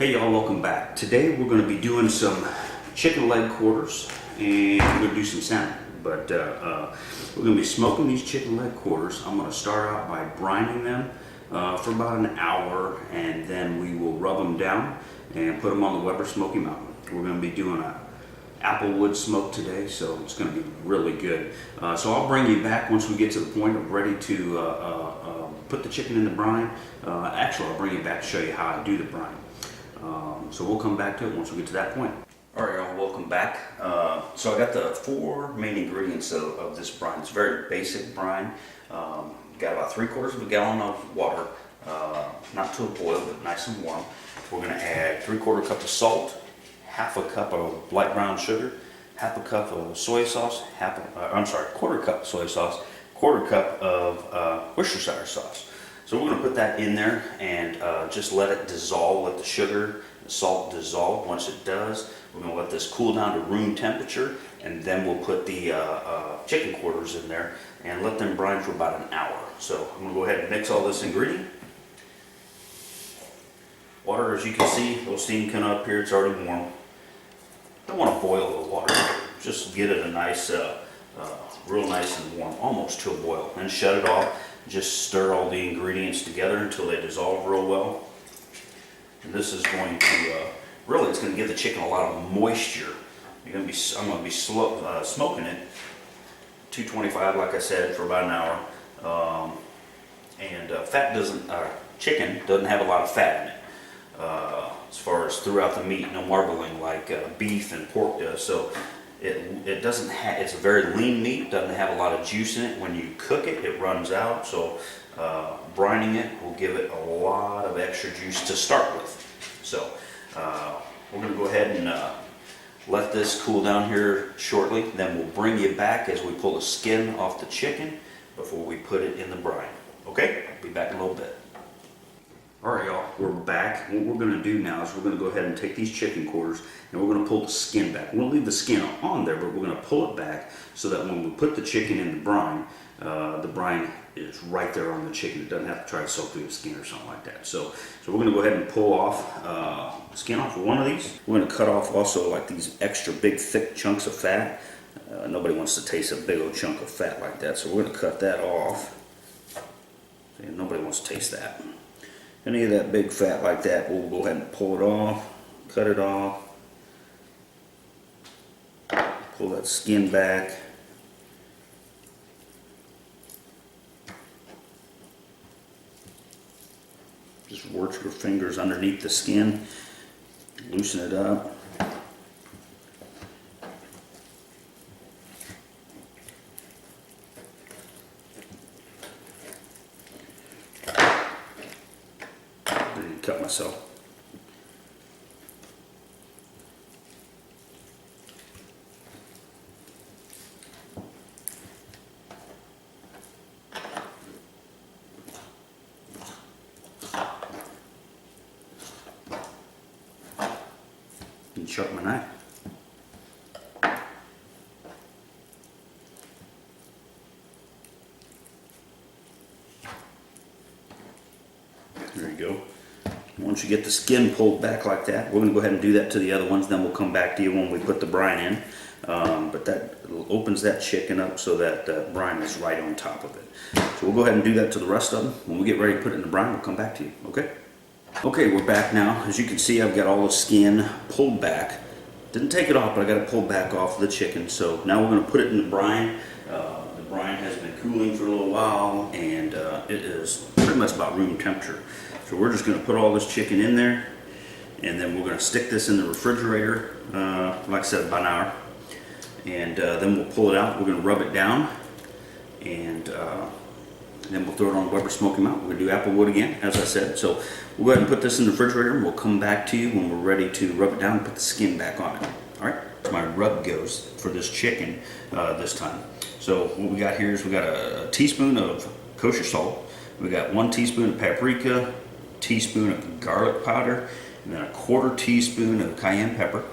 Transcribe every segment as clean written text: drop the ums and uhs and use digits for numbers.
Hey y'all, welcome back. Today we're going to be doing some chicken leg quarters and we're going to do some salmon. But we're going to be smoking these chicken leg quarters. I'm going to start out by brining them for about an hour, and then we will rub them down and put them on the Weber Smokey mountain. We're going to be doing a applewood smoke today, so it's going to be really good. So I'll bring you back once we get to the point of ready to put the chicken in the brine. Actually, I'll bring you back to show you how I do the brine. So we'll come back to it once we get to that point. All right, y'all, welcome back. So I got the four main ingredients of this brine. It's a very basic brine. Got about 3/4 gallon of water, not to a boil, but nice and warm. We're going to add 3/4 cup of salt, half a cup of light brown sugar, half a cup of soy sauce, 1/4 cup soy sauce, 1/4 cup of Worcestershire sauce. So we're going to put that in there and just let it dissolve, let the sugar, the salt dissolve. Once it does, we're going to let this cool down to room temperature, and then we'll put the chicken quarters in there and let them brine for about an hour. So I'm going to go ahead and mix all this ingredient. Water, as you can see, a little steam coming up here, it's already warm. Don't want to boil the water, just get it a nice, real nice and warm, almost to a boil, and shut it off. Just stir all the ingredients together until they dissolve real well. And this is going to, really, it's going to give the chicken a lot of moisture. I'm going to be smoking it 225, like I said, for about an hour. Chicken doesn't have a lot of fat in it. As far as throughout the meat, no marbling like beef and pork does. So it doesn't have, it's a very lean meat, doesn't have a lot of juice in it. When you cook it, it runs out. So brining it will give it a lot of extra juice to start with. So we're going to go ahead and let this cool down here shortly. Then we'll bring you back as we pull the skin off the chicken before we put it in the brine. Okay? I'll be back in a little bit. Alright y'all, we're back. What we're going to do now is we're going to go ahead and take these chicken quarters and we're going to pull the skin back. We'll leave the skin on there, but we're going to pull it back so that when we put the chicken in the brine is right there on the chicken. It doesn't have to try to soak through the skin or something like that. So we're going to go ahead and pull off the skin off of one of these. We're going to cut off also like these extra big thick chunks of fat. Nobody wants to taste a big old chunk of fat like that, so we're going to cut that off. Nobody wants to taste that. Any of that big fat like that, we'll go ahead and pull it off, cut it off, pull that skin back. Just work your fingers underneath the skin, loosen it up. Cut myself. And sharpen my knife. There you go. Once you get the skin pulled back like that, we're going to go ahead and do that to the other ones, then we'll come back to you when we put the brine in. But that opens that chicken up so that the brine is right on top of it. So we'll go ahead and do that to the rest of them. When we get ready to put it in the brine, we'll come back to you, okay? Okay, we're back now. As you can see, I've got all the skin pulled back. Didn't take it off, but I got it pulled back off the chicken. So now we're going to put it in the brine. The brine has been cooling for a little while, and it is pretty much about room temperature. So we're just going to put all this chicken in there, and then we're going to stick this in the refrigerator, like I said, about an hour. And then we'll pull it out. We're going to rub it down, and then we'll throw it on the Weber Smokey mountain. We're going to do applewood again, as I said. So we'll go ahead and put this in the refrigerator, and we'll come back to you when we're ready to rub it down and put the skin back on it. All right? So my rub goes for this chicken this time. So what we got here is we got a teaspoon of kosher salt. We got 1 teaspoon of paprika, teaspoon of garlic powder, and then a 1/4 teaspoon of cayenne pepper.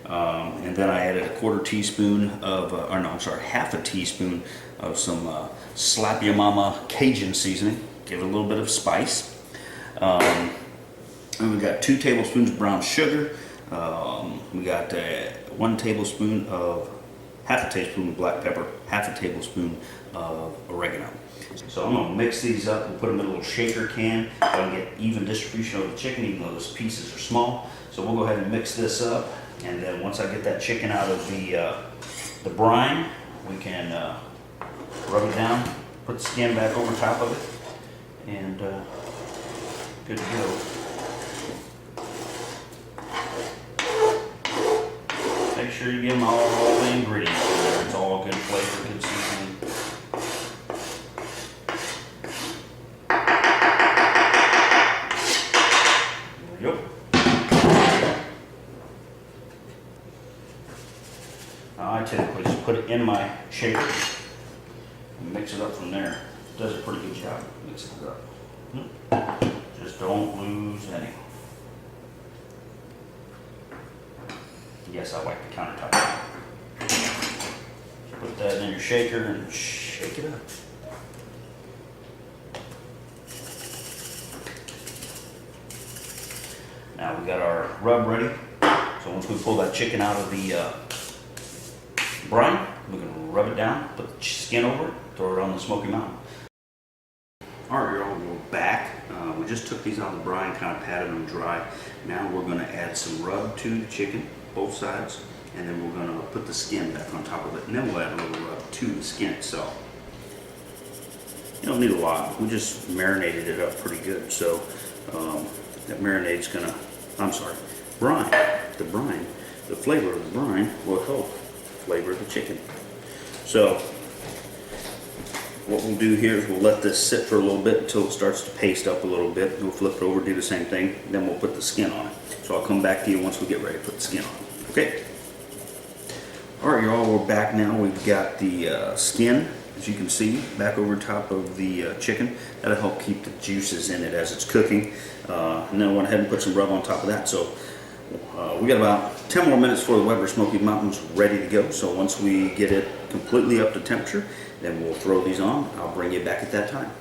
And then I added a 1/4 teaspoon of, half a teaspoon of some Slap Ya Mama Cajun seasoning. Give it a little bit of spice. And we got 2 tablespoons of brown sugar. We got 1 tablespoon of, half a teaspoon of black pepper, half a tablespoon of oregano. So I'm going to mix these up and put them in a little shaker can so I can get even distribution of the chicken, even though those pieces are small. So we'll go ahead and mix this up, and then once I get that chicken out of the brine, we can rub it down, put the skin back over top of it, and good to go. Make sure you give them all the ingredients in there. It's all good flavor, good seasoning. There we go. Now I typically just put it in my shaker and mix it up from there. It does a pretty good job mixing it up. Just don't lose any. Yes, I wipe the countertop. Put that in your shaker and shake it up. Now we got our rub ready. So once we pull that chicken out of the brine, we're going to rub it down, put the skin over it, throw it on the Smoky Mountain. Alright, y'all, we're back. We just took these out of the brine, kind of patted them dry. Now we're going to add some rub to the chicken, both sides, and then we're going to put the skin back on top of it, and then we'll add a little rub to the skin itself. You don't need a lot. We just marinated it up pretty good, so that marinade's going to, brine. The flavor of the brine will help flavor the chicken. So what we'll do here is we'll let this sit for a little bit until it starts to paste up a little bit. We'll flip it over, do the same thing, then we'll put the skin on it. So I'll come back to you once we get ready to put the skin on it. Okay? Alright, y'all, we're back now. We've got the skin, as you can see, back over top of the chicken. That'll help keep the juices in it as it's cooking. And then I went ahead and put some rub on top of that. So we got about 10 more minutes for the Weber Smokey Mountains ready to go. So once we get it completely up to temperature, then we'll throw these on. I'll bring you back at that time.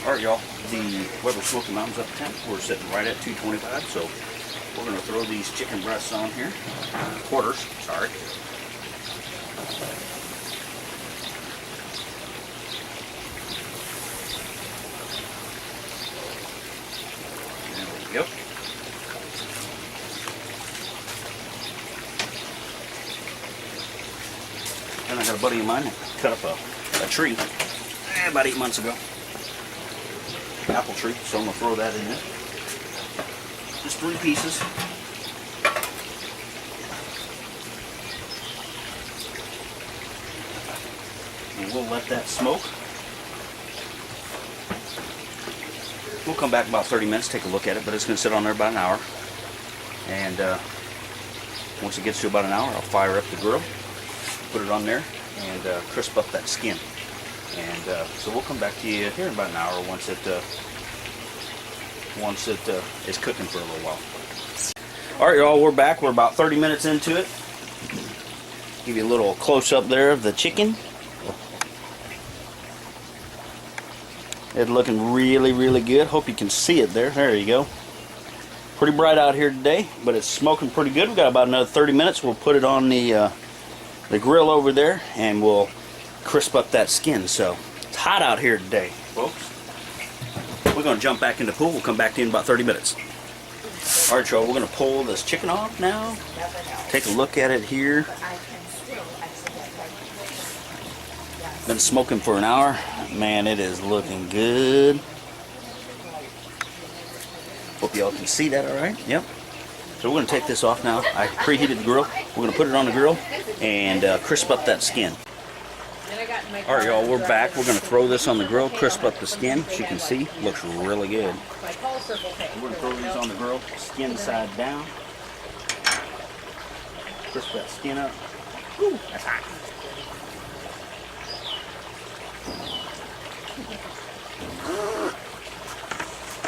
Alright, y'all, the Weber Smokey Mountains up to temp. We're sitting right at 225, so we're going to throw these chicken breasts on here. Quarters, sorry. There we go. Then I got a buddy of mine that cut up a tree about 8 months ago. Apple tree, so I'm going to throw that in there. Just 3 pieces. And we'll let that smoke. We'll come back about 30 minutes, take a look at it, but it's going to sit on there about an hour. And once it gets to about an hour, I'll fire up the grill, put it on there, and crisp up that skin. And so we'll come back to you here in about an hour once it is cooking for a little while. Alright, y'all, we're back. We're about 30 minutes into it. Give you a little close-up there of the chicken. It's looking really, really good. Hope you can see it there. There you go. Pretty bright out here today, but it's smoking pretty good. We've got about another 30 minutes. We'll put it on the grill over there, and we'll crisp up that skin. So it's hot out here today, folks. We're going to jump back in the pool. We'll come back to you in about 30 minutes. Alright, y'all, we're going to pull this chicken off now. Take a look at it here. Been smoking for an hour. Man, it is looking good. Hope y'all can see that alright. Yep. So we're going to take this off now. I preheated the grill. We're going to put it on the grill and crisp up that skin. Alright, y'all, we're back. We're going to throw this on the grill, crisp up the skin. As you can see, looks really good. We're going to throw these on the grill, skin side down. Crisp that skin up. Woo, that's hot.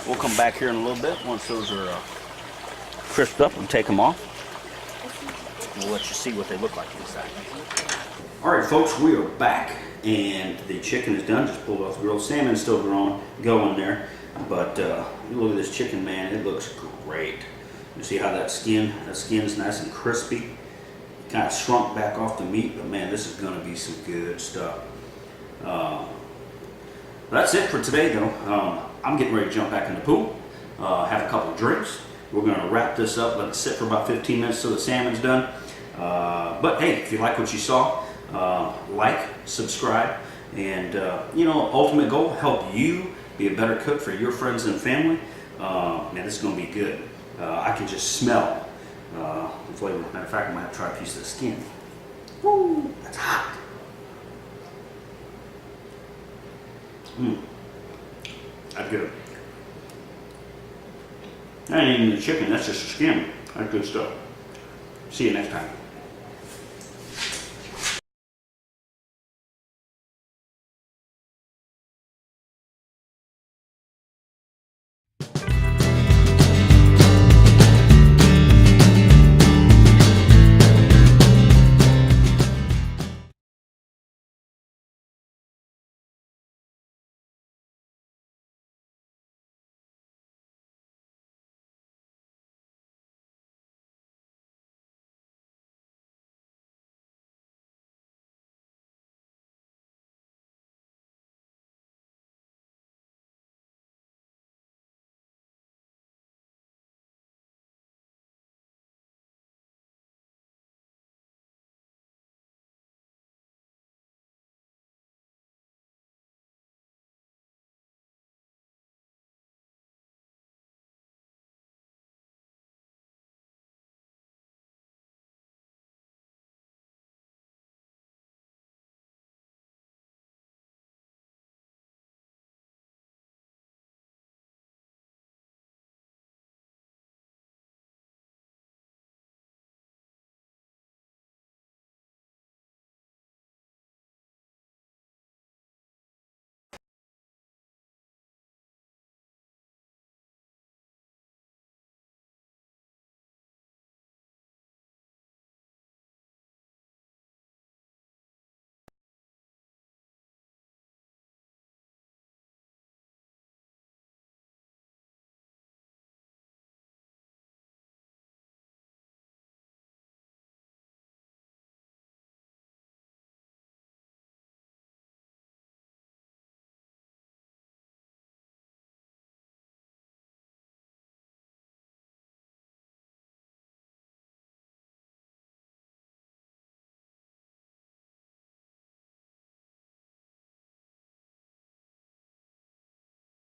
We'll come back here in a little bit once those are crisped up and take them off. We'll let you see what they look like inside. Alright, folks, we are back, and the chicken is done. Just pulled off the grill. Salmon's still going there, but look at this chicken, man. It looks great. You see how that skin's nice and crispy. Kind of shrunk back off the meat, but man, this is gonna be some good stuff. That's it for today, though. I'm getting ready to jump back in the pool, have a couple drinks. We're gonna wrap this up, let it sit for about 15 minutes till the salmon's done. But hey, if you like what you saw, like, subscribe, and ultimate goal, help you be a better cook for your friends and family. Man, this is gonna be good. I can just smell the flavor. Matter of fact, I might have to try a piece of the skin. Woo, that's hot. That's good. That ain't even the chicken, that's just the skin. That's good stuff. See you next time.